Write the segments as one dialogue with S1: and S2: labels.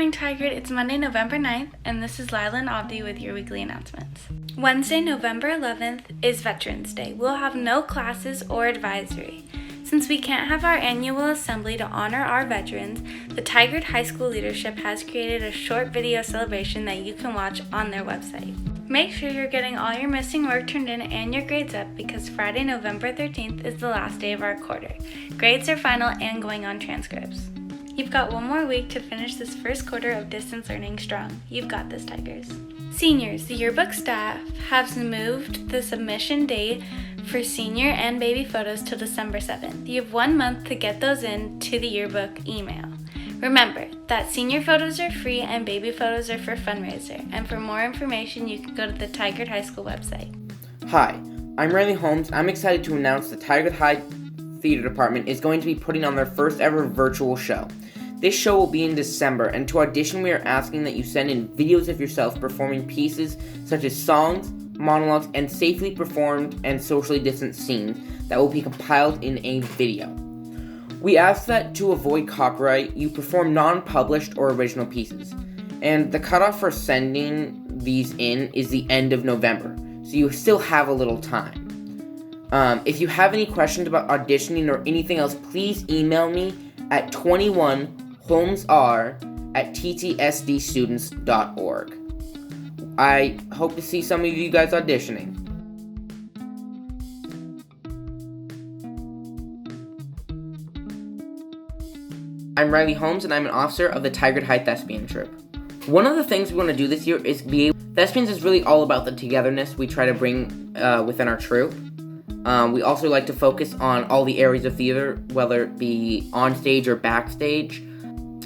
S1: morning, Tigard. It's Monday, November 9th, and this is Lila and Abdi with your weekly announcements. Wednesday, November 11th is Veterans Day. We'll have no classes or advisory. Since we can't have our annual assembly to honor our veterans, the Tigard High School leadership has created a short video celebration that you can watch on their website. Make sure you're getting all your missing work turned in and your grades up because Friday, November 13th is the last day of our quarter. Grades are final and going on transcripts. You've got one more week to finish this first quarter of distance learning strong. You've got this, Tigers. Seniors, the yearbook staff has moved the submission date for senior and baby photos till December 7th. You have 1 month to get those in to the yearbook email. Remember that senior photos are free and baby photos are for fundraiser. And for more information, you can go to the Tigard High School website.
S2: Hi, I'm Holmes. I'm excited to announce the Tigard High Theater Department is going to be putting on their first ever virtual show. This show will be in December, and to audition we are asking that you send in videos of yourself performing pieces such as songs, monologues, and safely performed and socially distanced scenes that will be compiled in a video. We ask that to avoid copyright, you perform non-published or original pieces, and the cutoff for sending these in is the end of November, so you still have a little time. If you have any questions about auditioning or anything else, please email me at 21HolmesR@ttsdstudents.org. I hope to see some of you guys auditioning. I'm Riley Holmes, and I'm an officer of the Tigard High Thespian Troupe. One of the things we want to do this year is Thespians is really all about the togetherness we try to bring within our troupe. We also like to focus on all the areas of theater, whether it be on stage or backstage.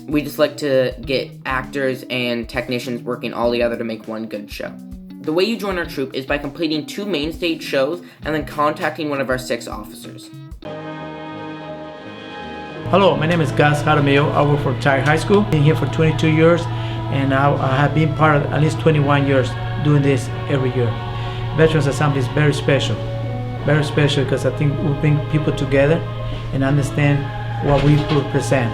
S2: We just like to get actors and technicians working all together to make one good show. The way you join our troupe is by completing 2 main stage shows and then contacting one of our 6 officers.
S3: Hello, my name is Gus Jaramillo. I work for Tigard High School. Been here for 22 years, and I have been part of at least 21 years doing this every year. Veterans Assembly is very special because I think we bring people together and understand what we represent.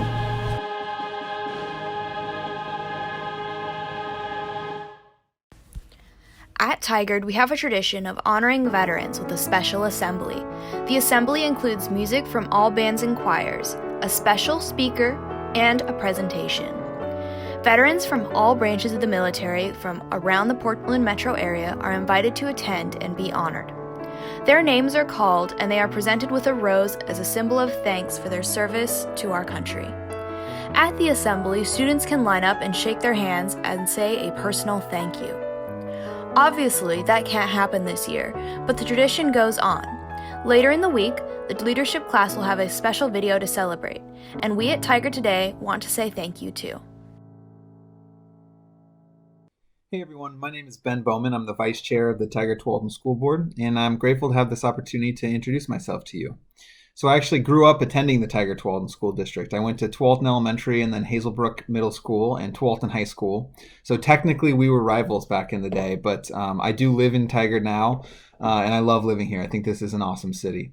S4: At Tigard, we have a tradition of honoring veterans with a special assembly. The assembly includes music from all bands and choirs, a special speaker, and a presentation. Veterans from all branches of the military from around the Portland metro area are invited to attend and be honored. Their names are called and they are presented with a rose as a symbol of thanks for their service to our country. At the assembly, students can line up and shake their hands and say a personal thank you. Obviously, that can't happen this year, but the tradition goes on. Later in the week, the leadership class will have a special video to celebrate, and we at Tigard today want to say thank you too.
S5: Hey everyone, my name is Ben Bowman. I'm the Vice Chair of the Tigard Walton School Board, and I'm grateful to have this opportunity to introduce myself to you. So I actually grew up attending the Tigard Tualatin School District. I went to Tualatin Elementary and then Hazelbrook Middle School and Tualatin High School. So technically we were rivals back in the day, but I do live in Tigard now, and I love living here. I think this is an awesome city.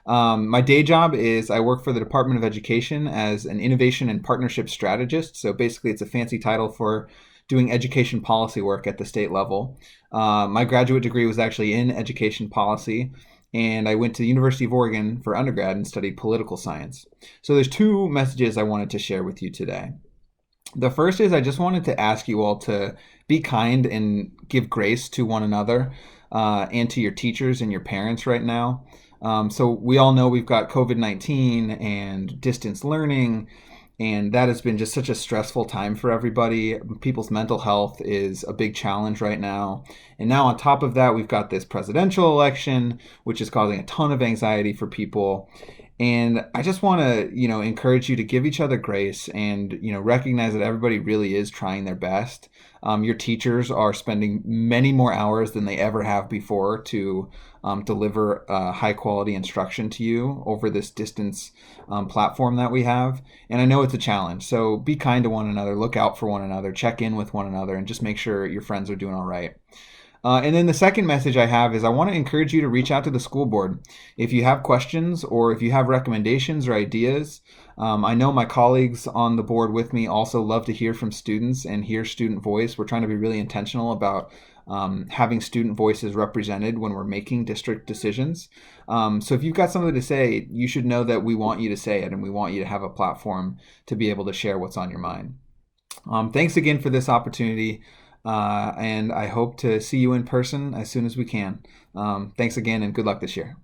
S5: My day job is I work for the Department of Education as an innovation and partnership strategist. So basically it's a fancy title for doing education policy work at the state level. My graduate degree was actually in education policy, and I went to the University of Oregon for undergrad and studied political science. So there's 2 messages I wanted to share with you today. The first is I just wanted to ask you all to be kind and give grace to one another and to your teachers and your parents right now. So we all know we've got COVID-19 and distance learning, and that has been just such a stressful time for everybody. People's mental health is a big challenge right now. And now on top of that, we've got this presidential election, which is causing a ton of anxiety for people. And I just want to, encourage you to give each other grace and, recognize that everybody really is trying their best. Your teachers are spending many more hours than they ever have before to deliver high quality instruction to you over this distance platform that we have. And I know it's a challenge. So be kind to one another, look out for one another, check in with one another, and just make sure your friends are doing all right. And then the second message I have is I want to encourage you to reach out to the school board. If you have questions or if you have recommendations or ideas, I know my colleagues on the board with me also love to hear from students and hear student voice. We're trying to be really intentional about having student voices represented when we're making district decisions. So if you've got something to say, you should know that we want you to say it and we want you to have a platform to be able to share what's on your mind. Thanks again for this opportunity. And I hope to see you in person as soon as we can. Thanks again and good luck this year.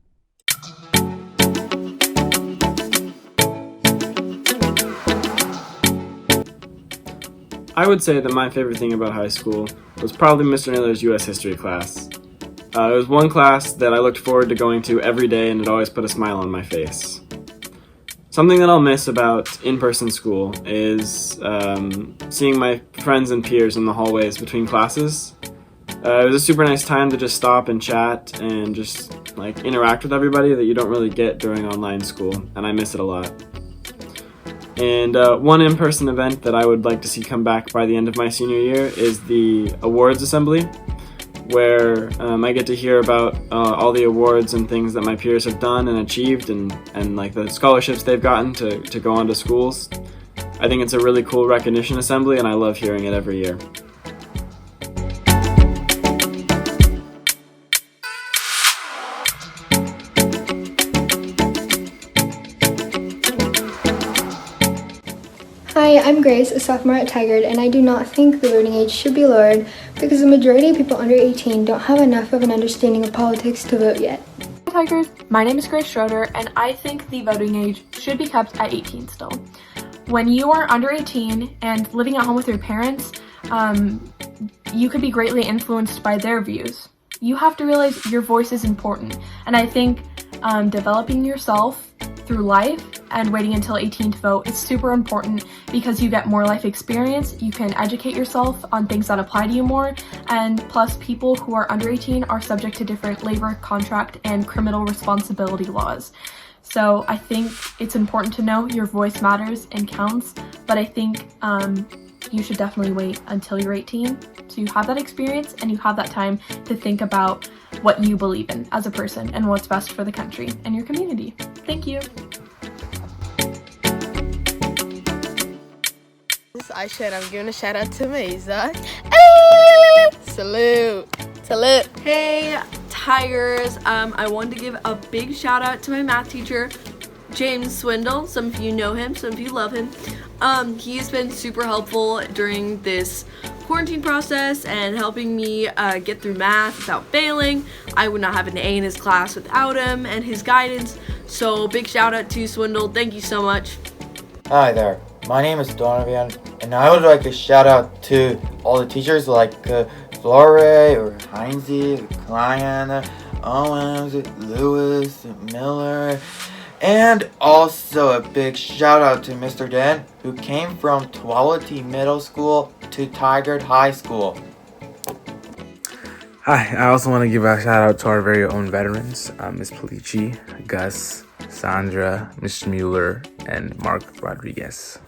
S6: I would say that my favorite thing about high school was probably Mr. Naylor's U.S. history class. It was one class that I looked forward to going to every day, and it always put a smile on my face. Something that I'll miss about in-person school is seeing my friends and peers in the hallways between classes. It was a super nice time to just stop and chat and just interact with everybody that you don't really get during online school, and I miss it a lot. And one in-person event that I would like to see come back by the end of my senior year is the awards assembly, where I get to hear about all the awards and things that my peers have done and achieved and the scholarships they've gotten to go on to schools. I think it's a really cool recognition assembly, and I love hearing it every year.
S7: Hi, I'm Grace, a sophomore at Tigard, and I do not think the voting age should be lowered because the majority of people under 18 don't have enough of an understanding of politics to vote yet.
S8: Hi Tigers, my name is Grace Schroeder, and I think the voting age should be kept at 18 still. When you are under 18 and living at home with your parents, you could be greatly influenced by their views. You have to realize your voice is important, and I think developing yourself through life and waiting until 18 to vote is super important because you get more life experience, you can educate yourself on things that apply to you more, and plus people who are under 18 are subject to different labor, contract, and criminal responsibility laws. So I think it's important to know your voice matters and counts, but I think you should definitely wait until you're 18 so you have that experience and you have that time to think about what you believe in as a person and what's best for the country and your community. Thank you.
S9: I said I'm giving a shout out to Mesa. Salute. Salute.
S10: Hey Tigers, I wanted to give a big shout out to my math teacher, James Swindle. Some of you know him, some of you love him. He's been super helpful during this quarantine process and helping me get through math without failing. I would not have an A in his class without him and his guidance. So big shout out to Swindle. Thank you so much.
S11: Hi there, my name is Donovan, and I would like to shout out to all the teachers like Flore or Heinze, Klein, Owens, Lewis, Miller, and also a big shout out to Mr. Dan, who came from Tualatin Middle School to Tigard High School.
S12: Hi, I also want to give a shout out to our very own veterans, Ms. Polici, Gus, Sandra, Ms. Mueller, and Mark Rodriguez.